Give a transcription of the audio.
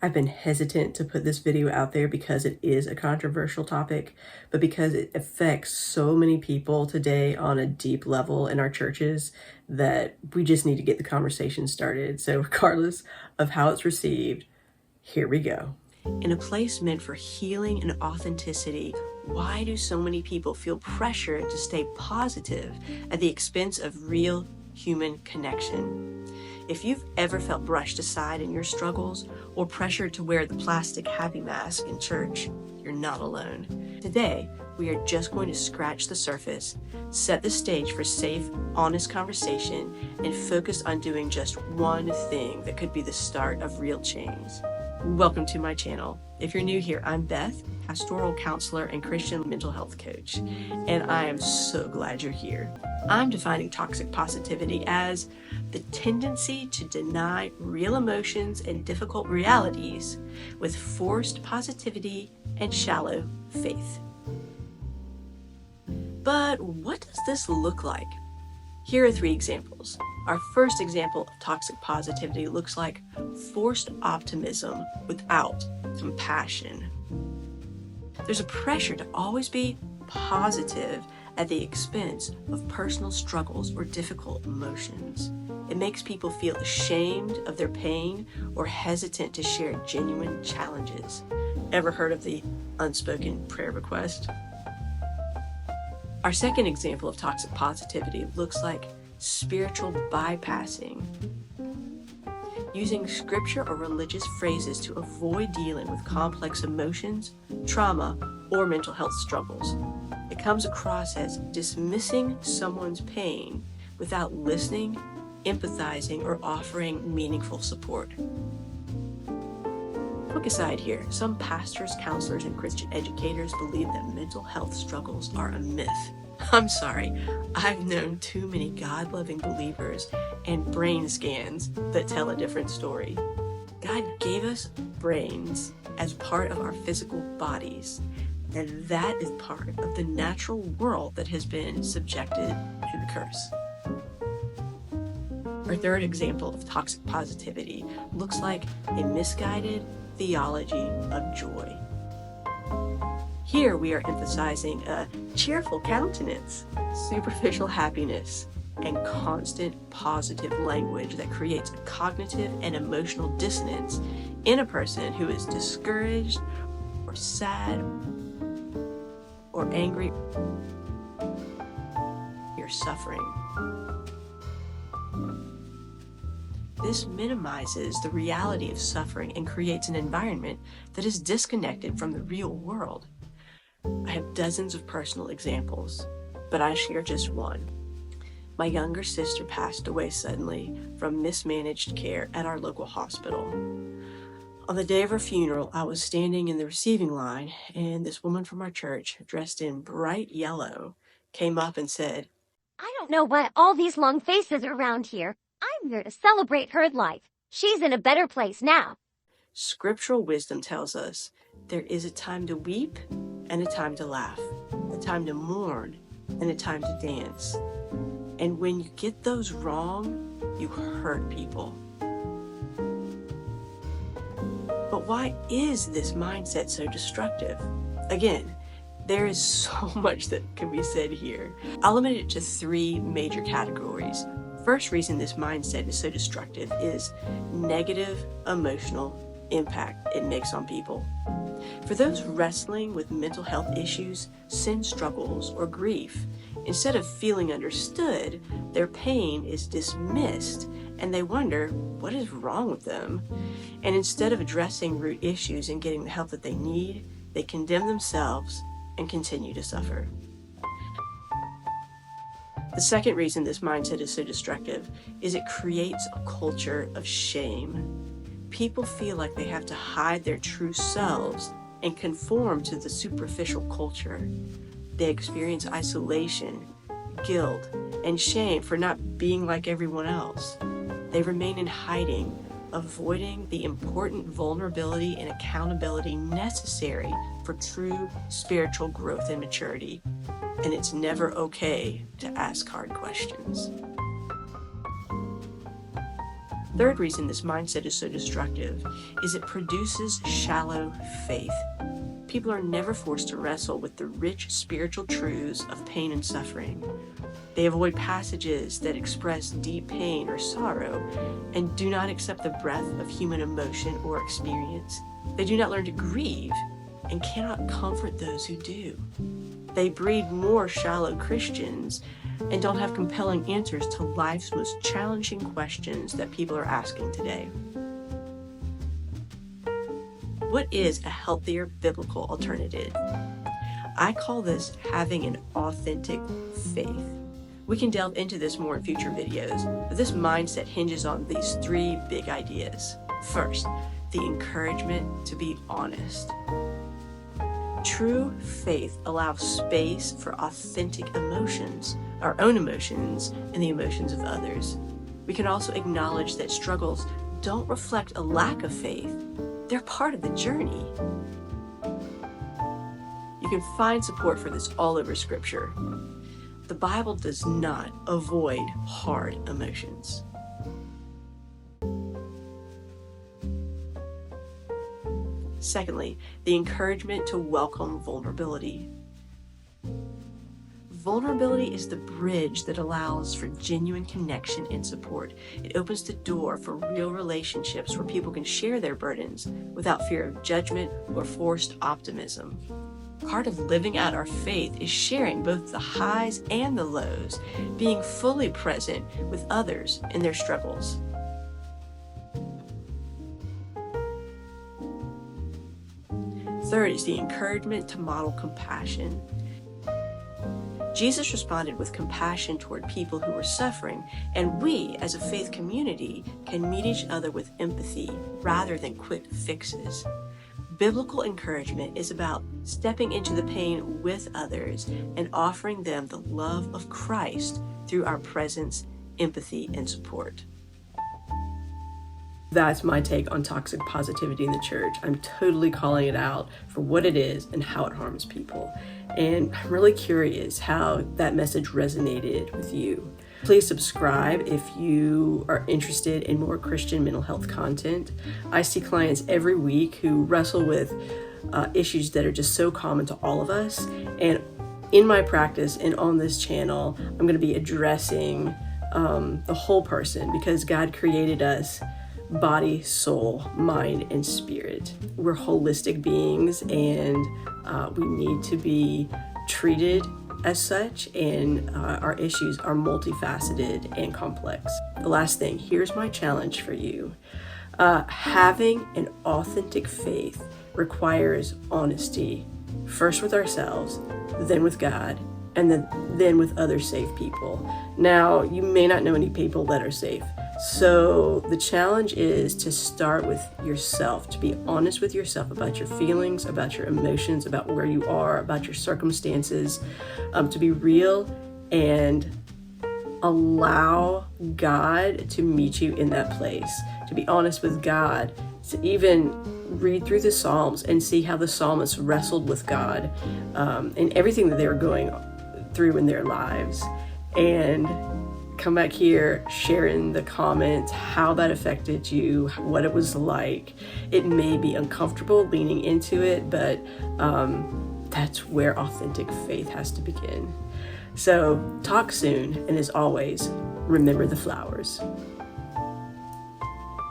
I've been hesitant to put this video out there because it is a controversial topic, but because it affects so many people today on a deep level in our churches that we just need to get the conversation started. So regardless of how it's received, here we go. In a place meant for healing and authenticity, why do so many people feel pressure to stay positive at the expense of real human connection? If you've ever felt brushed aside in your struggles or pressured to wear the plastic happy mask in church, you're not alone. Today, we are just going to scratch the surface, set the stage for safe, honest conversation, and focus on doing just one thing that could be the start of real change. Welcome to my channel. If you're new here, I'm Beth, pastoral counselor and Christian mental health coach, and I am so glad you're here. I'm defining toxic positivity as the tendency to deny real emotions and difficult realities with forced positivity and shallow faith. But what does this look like? Here are 3 examples. Our first example of toxic positivity looks like forced optimism without compassion. There's a pressure to always be positive at the expense of personal struggles or difficult emotions. It makes people feel ashamed of their pain or hesitant to share genuine challenges. Ever heard of the unspoken prayer request? Our second example of toxic positivity looks like spiritual bypassing, using scripture or religious phrases to avoid dealing with complex emotions, trauma, or mental health struggles. It comes across as dismissing someone's pain without listening, empathizing, or offering meaningful support. Quick aside here, some pastors, counselors, and Christian educators believe that mental health struggles are a myth. I'm sorry, I've known too many God-loving believers and brain scans that tell a different story. God gave us brains as part of our physical bodies, and that is part of the natural world that has been subjected to the curse. Our third example of toxic positivity looks like a misguided theology of joy. Here we are emphasizing a cheerful countenance, superficial happiness, and constant positive language that creates a cognitive and emotional dissonance in a person who is discouraged or sad or angry or suffering. This minimizes the reality of suffering and creates an environment that is disconnected from the real world. I have dozens of personal examples, but I share just one. My younger sister passed away suddenly from mismanaged care at our local hospital. On the day of her funeral, I was standing in the receiving line, and this woman from our church, dressed in bright yellow, came up and said, "I don't know why all these long faces are around here. I'm here to celebrate her life. She's in a better place now." Scriptural wisdom tells us there is a time to weep and a time to laugh, a time to mourn and a time to dance. And when you get those wrong, you hurt people. But why is this mindset so destructive? Again, there is so much that can be said here. I'll limit it to 3 major categories. First reason this mindset is so destructive is negative emotional impact it makes on people. For those wrestling with mental health issues, sin struggles, or grief, instead of feeling understood, their pain is dismissed and they wonder what is wrong with them. And instead of addressing root issues and getting the help that they need, they condemn themselves and continue to suffer. The second reason this mindset is so destructive is it creates a culture of shame. People feel like they have to hide their true selves and conform to the superficial culture. They experience isolation, guilt, and shame for not being like everyone else. They remain in hiding, avoiding the important vulnerability and accountability necessary for true spiritual growth and maturity. And it's never okay to ask hard questions. Third reason this mindset is so destructive is it produces shallow faith. People are never forced to wrestle with the rich spiritual truths of pain and suffering. They avoid passages that express deep pain or sorrow and do not accept the breadth of human emotion or experience. They do not learn to grieve and cannot comfort those who do. They breed more shallow Christians and don't have compelling answers to life's most challenging questions that people are asking today. What is a healthier biblical alternative? I call this having an authentic faith. We can delve into this more in future videos, but this mindset hinges on these three big ideas. First, the encouragement to be honest. True faith allows space for authentic emotions, our own emotions and the emotions of others. We can also acknowledge that struggles don't reflect a lack of faith. They're part of the journey. You can find support for this all over Scripture. The Bible does not avoid hard emotions. Secondly, the encouragement to welcome vulnerability. Vulnerability is the bridge that allows for genuine connection and support. It opens the door for real relationships where people can share their burdens without fear of judgment or forced optimism. Part of living out our faith is sharing both the highs and the lows, being fully present with others in their struggles. Third is the encouragement to model compassion. Jesus responded with compassion toward people who were suffering, and we, as a faith community, can meet each other with empathy rather than quick fixes. Biblical encouragement is about stepping into the pain with others and offering them the love of Christ through our presence, empathy, and support. That's my take on toxic positivity in the church. I'm totally calling it out for what it is and how it harms people. And I'm really curious how that message resonated with you. Please subscribe if you are interested in more Christian mental health content. I see clients every week who wrestle with issues that are just so common to all of us. And in my practice and on this channel, I'm going to be addressing the whole person because God created us body, soul, mind, and spirit. We're holistic beings and we need to be treated as such, and our issues are multifaceted and complex. The last thing, here's my challenge for you. Having an authentic faith requires honesty, first with ourselves, then with God, and then with other safe people. Now, you may not know any people that are safe. So the challenge is to start with yourself, to be honest with yourself about your feelings, about your emotions, about where you are, about your circumstances, to be real and allow God to meet you in that place, to be honest with God, to even read through the Psalms and see how the psalmists wrestled with God and everything that they were going through in their lives, and come back here, share in the comments how that affected you, what it was like. It may be uncomfortable leaning into it, but that's where authentic faith has to begin. So talk soon, and as always, remember the flowers.